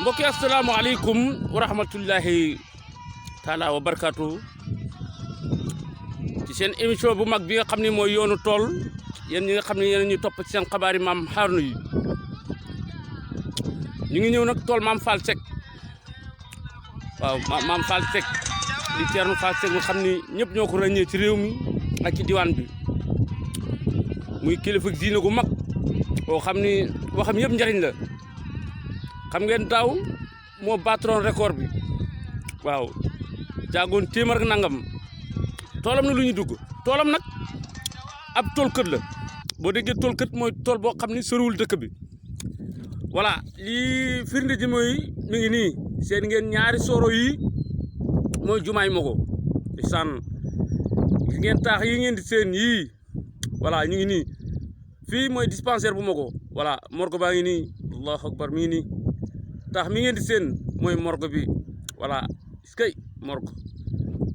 mbokki asalaamaaleykum wa rahmatullahi taala wa barakaatu ci seen émission bu mag bi nga xam ne mooy yoonu tool yéen ñi nga xam ne yéen ñu topp ci seen xabaari maam Harouna yi ñu ngi ñëw nag tool maam Fall Seck waaw maam Fall Seck di Thierno Fall Seck nga xam ni ñëpp ñoo ko ràññee ci réew mi ak ci diwaan bi muy kilifa diine gu mag boo xam ni waxam yëpp njariñ la. xam ngeen daaw moo battroon record bi waaw jaagoon téeméer ak nangam toolam na lu ñu dugg toolam nag ab toolkët la boo déggee toolkët mooy tool boo xam ni soriwul dëkk bi voilà lii firnde ji mooy mi ngi nii seen ngeen ñaari sooro yi mooy jumaay Mogo sànn gis ngeen taax yi ngeen di seen yii voilà ñu ngi nii fii mooy dispensaire bu Mogo voilà morgue baa ngi nii allahu akbar mi ngi nii tax mi ngeen di seen mooy morgue bi voilà iskay morgue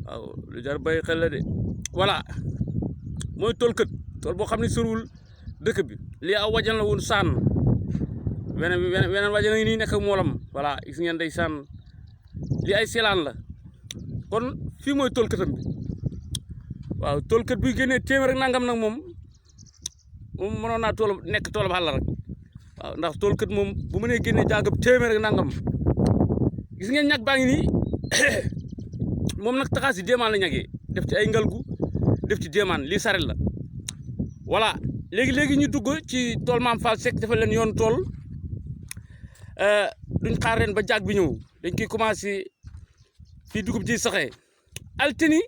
waaw lu jar bay xel la de voilà mooy toolkët tool boo xam ne soriwul dëkk bi lii aw wajan la woon sànn weneen wajan a ngi nii nekk ak moolam voilà gis ngeen day sànn lii ay selaan la kon fii mooy toolkëtam bi waaw toolkët bi génnee téeméer rek nangam nag moom mënoon naa tool nekk toolam xàll rek waaw ndax toolkët moom bu mënee génne jaagab téeméer rek nangam gis ngeen ñag baa ngi nii moom nag taxaas yi déemaan la ñagee def ci ay ngalgu def ci déemaan lii saret la voilà léegi ñu dugg ci tool maam Fall Seck dafa leen yoon tool duñ xaar ren ba jaag bi ñëw dañ koy commencé fii dugub ji saxee altini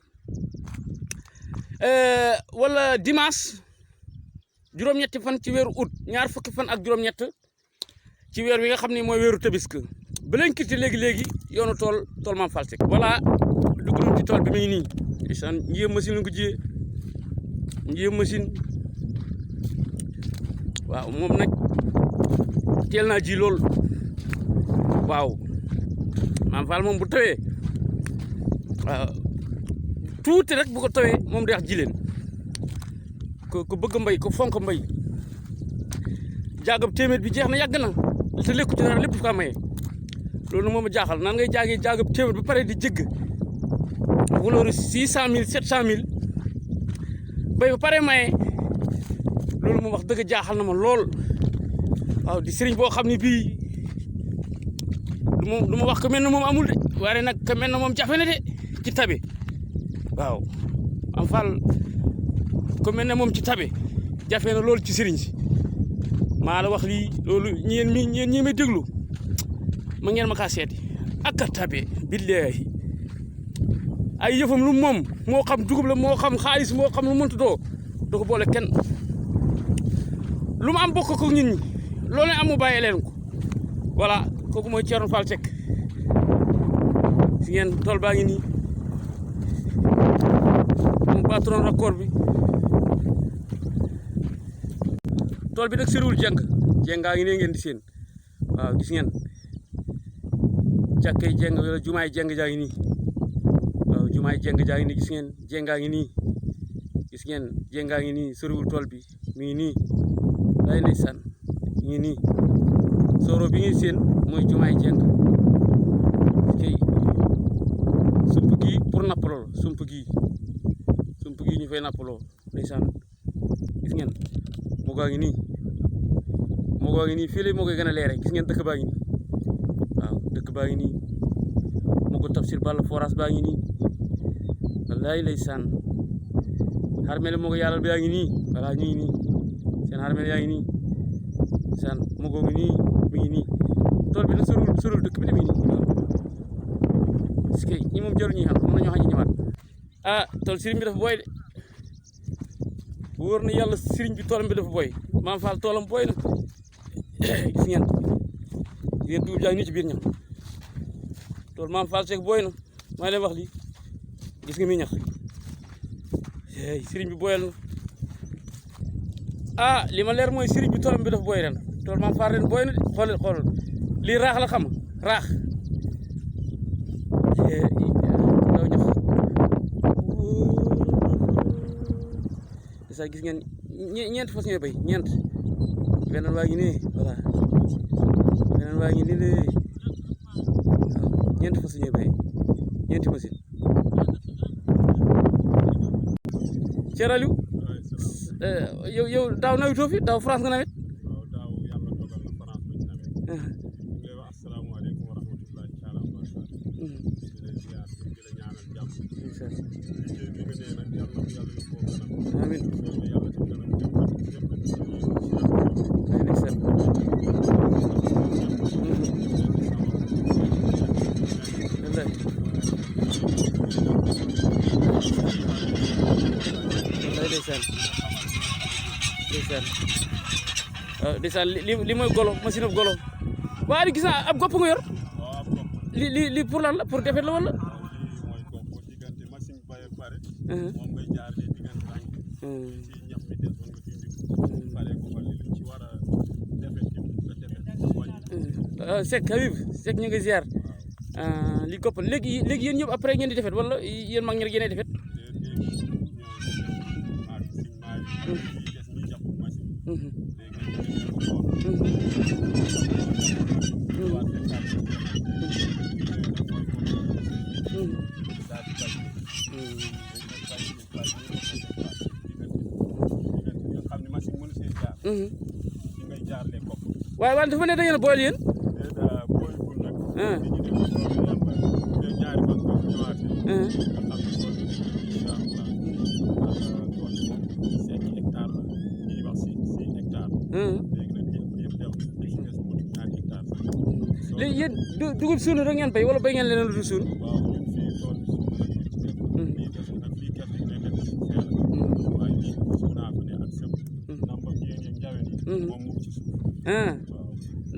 wala dimanche juróom-ñetti fan ci weeru août ñaar fukki fan ak juróom-ñett ci weer wi nga xam ne mooy weeru Tabaski ba leen quitté léegi yoonu tool maam Fall Seck voilà dugg nañ ci tool bi mi ngi nii isaan njiyee machine la ko jiyee njiyee machine waaw moom nag teel naa ji lool waaw maam Fall moom bu tawee waaw tuuti rek bu ko tawee moom day wax ji leen ko bëgg mbay ko fonk mbay jaagab téeméer bi jeex na yàgg na te lekku ci dara lépp fu ko maye loolu moom a jaaxal nan ngay jaagee jaagab téeméer ba pare di jëgg valeur 600 000 700 000 bay ba pare maye loolu moom wax dëgg jaaxal na ma lool waaw di sëriñ boo xam ne bii du ma wax ko mel ne moom amul de waaye nag ko mel ne moom jafe na de ci tabe waaw am Fall ko mel ne moom ci tabe jafe na loolu ci sëriñ si maa la wax lii loolu ñeen ñi may déglu ma ngeen ma kaa seeti ak a tabe billaahi ay yëfam lu moom moo xam dugub la moo xam xaalis moo xam lu mënta doo da ko boole kenn lu mu am bokk ko nit ñi loolu amu bàyyi leen ko voilà kooku mooy Thierno Fall Seck si ngeen tool baa ngi nii moom patron record bi tool bi nag soriwul jengaa ngi ne ngeen di seen waaw gis ngeen jàkkay jeng wala jumaay jeng jaa ngi nii waaw jumaay jeng jaa ngi nii gis ngeen jengaa ngi nii gis ngeen jengaa ngi nii soriwul tool bi mi ngi nii lay ndeysaan mi ngi nii sooro bi ngi seen mooy jumaay jeng kay sump gii pour nappaloo sump gii ñu fay nappaloo ndeysaan gis ngeen Mogo ngi nii fii la moo koy gën a leere gis ngeen dëkk baa ngi nii waaw dëkk baa ngi nii Mogo Tafsir Balla forage baa ngi nii wallaay lay sànn xarmele Mogo yàlla baa ngi nii voilà ñu ngi nii seen xarmele yaa ngi nii sànn Mogo ngi nii mi ngi nii tool bi nag sorul dëkk bi de mi ngi nii parce que ñi moom jaru ñuy xam mën nañoo xam ñu ñëwaat ah tool sëriñ bi dafa booy de wóor na yàlla sëriñ bi toolam bi dafa booy maam Fall toolam booy na gis ngeen dugub jaa ngi nii ci biir ñax tool maam Fall Seck booy na maa leen wax lii gis nga mi ñax sëriñ bi booyal na ah li ma leer mooy sëriñ bi toolam bi dafa booy ren tool maam Fall ren booy na de xoolal lii raax la xam raax daw ñax sa gis ngeen ñeent fas ñooy bay ñeent beneen waa ngi nii voilà beneen waa ngi nii ñeenti fas ñuy béy ñeenti machine Cheikh Aliou yow daaw nawetoo fi daaw France nga nawet waaw daaw yàlla dogal na France lañ nawet ñu ngi lay wax asalaamaaleykum wa rahmatullahi taala wa barakaatu di la ziar di la ñaanal jàmm liggéey bi nga nee nag yàlla yàlla yóbboo kanam amiin loolu yàlla ci kanam jëm ndeysaan li mooy golo machine golo waaye gis naa ab gopp nga yor li pour lan la pour defet la wala mooy gopp diggante machine baye pare moom ngay jaar li diggante tànk ci ñax mi des nga dindi pare ko fa li ci war a defet ci nga defet wàññi Seck Habib Seck ñu ngi ziar li gopp léegi yéen ñëpp après ngeen di defet wala yéen mag ñi rek yéenay defet waaye wante dafa ne da ngeen boole yéen léegi yéen dugub suuna rek ngeen béy wala béy ngeen leneen lu dul suun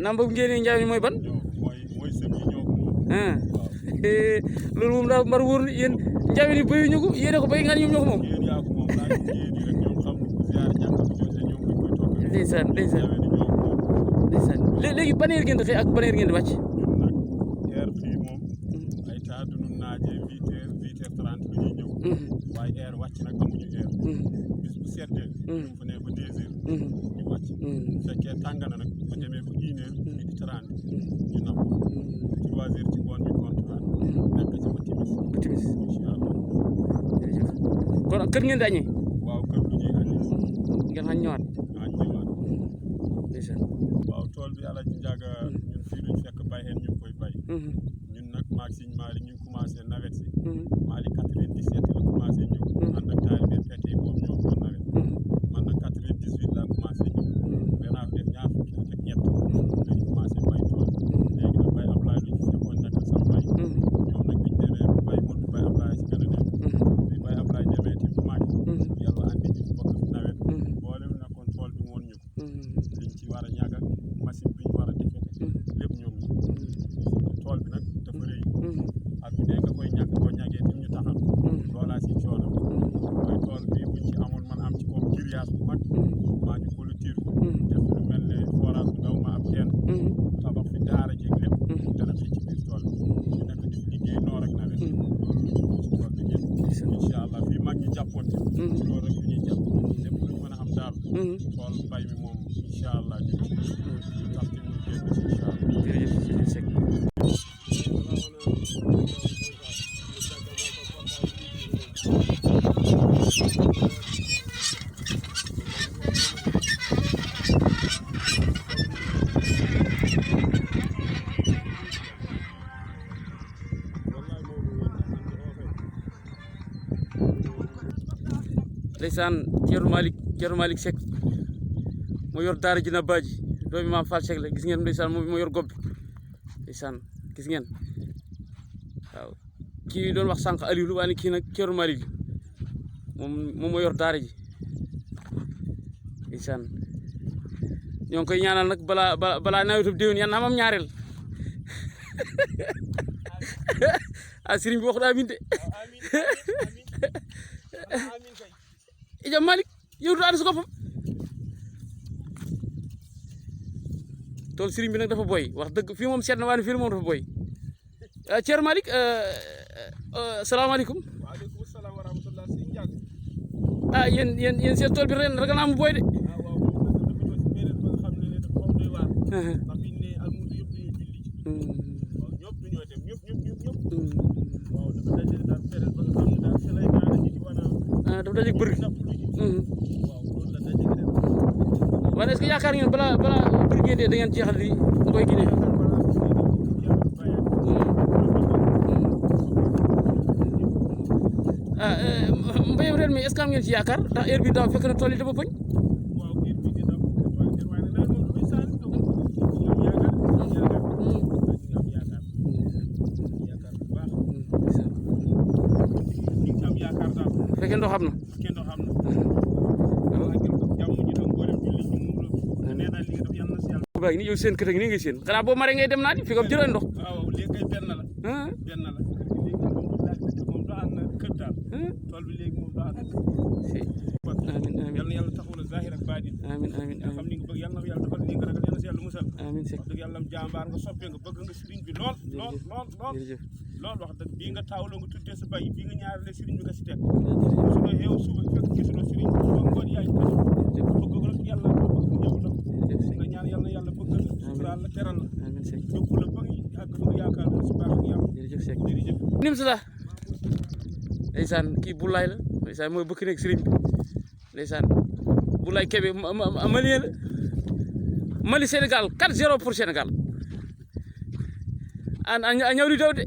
nambam ngeen njaaw ni mooy ban loolu moom daal mbar wóor yéen njaaw ni béyuñu ko yéen ko béy nga ñoom ñoo ko moom ndeysaan léegi ban heure ngeen di xëy ak ban heure ngeen di wàcc heure fii moom ay taa du ñu naajee 8h30 bi ñuy ñëw waaye heure wàcc nag amuñu heure bis bu seddee ñu fa ne ba 2h ñu wàcc bu fekkee tàng na nag ba demee ba 1h30 ñu naw 3h ci ngoon ñu kontaan nekk ci ba timis incha allah jërëjëf kon kër ngeen di añee waaw kër gi ñuy añee ngeen xañ ñëwaat waaw tool bi Alaaji Njaaga ñun fii duñ fekk bay heen ñu ngi koy bay ñun nag maag Sëñ Maali ñu ngi commencé nawet si Maali 97 la commencé ñëw ànd ak taalibe fete boobu ñoo ko nawet man nag 98 laa commencé ñëw danaa def ñaar fukki at ak ñett lañ commencé bay tool léegi nag bay Ablaye lu ñu fekkoon nekk sa bay ñoom nag biñ demee ba bay mut bay Ablaye si gën a nekk bi bay Ablaye demee ti bu màgg yàlla andi ñu bokk fi nawet boolem nekkoon tool bi woon ñu liñ ci war a ñàgg ak machine bi ñu war a defete lépp ñoom tool bi nag dafa rëy ak bu dee nga koy ñàkk boo ñàggee tim ñu taxal loolaa si coono mooy tool bi buñ ci amoon man am ci comme grillage bu mag maa ñu clôture ko def lu mel ne forage bu ndaw ma am teen tabax fi daara jeeg lépp dana xëy ci biir tool bi ñu nekk di fi liggéey noor ak nawet loolu lu ñu ci tool bi génn incha allah fii mag ñi jàppoon ci loolu rek lu ñuy jàpp lépp lu ñu mën a am daal tool mbay mi moom incha allah ñu tax ci ñu génn ci incha allah ndeysaan Thierno Malick Seck moo yor daara ji na baaji doomi maam Fall Seck la gis ngeen ndeysaan moo yor gob bi ndeysaan gis ngeen waaw kii doon wax sànq Aliou waaye kii nag Thierno Malick moom moo yor daara ji ndeysaan ñoo ngi koy ñaanal nag balaa nawetu déwén yan amam ñaareel sëriñ bi wax daa amin de ijam Malick yow du ànd si boppam tool sëriñ bi nag dafa boy wax dëgg fii moom seet na waaye fii moom dafa boy Thierno Malick salaamaaleykum waaleykum salaam wa rahmatulah si njàng yéen seen tool bi ren ragal naa mu boy de ndax biñ ne almudu yëpp dañoo julli waaw ñëpp dañoo dem ñëpp waaw dafa daje daal période ba nga xam ne daal si lay gaara ji di wan a dafa daje bëri napp lu ji waaw loolu la daje ren waaye est-ce que yaakaar ngeen balaa bëri ngeen dee da ngeen jeexal li Ngoy Guinée mbéyam ren mi est-ce que am ngeen ci yaakaar ndax heure bi daaw fekk na tool yi dafa bañ waaw heure bi dina waaye nag moom dafay saan am yaakaar bu baax ñu ngi am yaakaar daal fekkee ndox am na kenn doo xam na jàmm ñu doon mboolem julli ñu mu nee naa lii daf yàlla na si yàlla ba ni yow seen kër gi ni ngay seen xanaa boo maree ngay dem naa di fi ko jëlee ndox waaw léegi kay benn la léegi moom doo ànd kër daal tool bi léegi moom doo ànd yal na yàlla taxaw la zahir ak baatin amiin amiin nga xam ni nga bëgg yal na yàlla defal li nga ragal yal na si yàlla musal amiin wax dëgg yàlla am jàmbaar nga soppee nga bëgg nga sëriñ bi lool wax dëgg bii nga taawloo nga tuddee sa bay bii nga ñaarale sëriñ bi nga si teg gisuloo xew suba fekk gisuloo sëriñ bi ba ngoon yaay bëgg rek yàlla bëgg njabootam nga ñaan yal na yàlla bëgg la suturaal la teral la yóbbu la ba nga àgg fa nga yaakaar si baax ak yàlla jërëjëf nim sa da ndeysaan kii Boulaye la ndeysaan mooy bëkk nekk sëriñ bi ndeysaan Boulaye Kébé malien la Mali Sénégal 4-0 pour Sénégal a ñawri daw de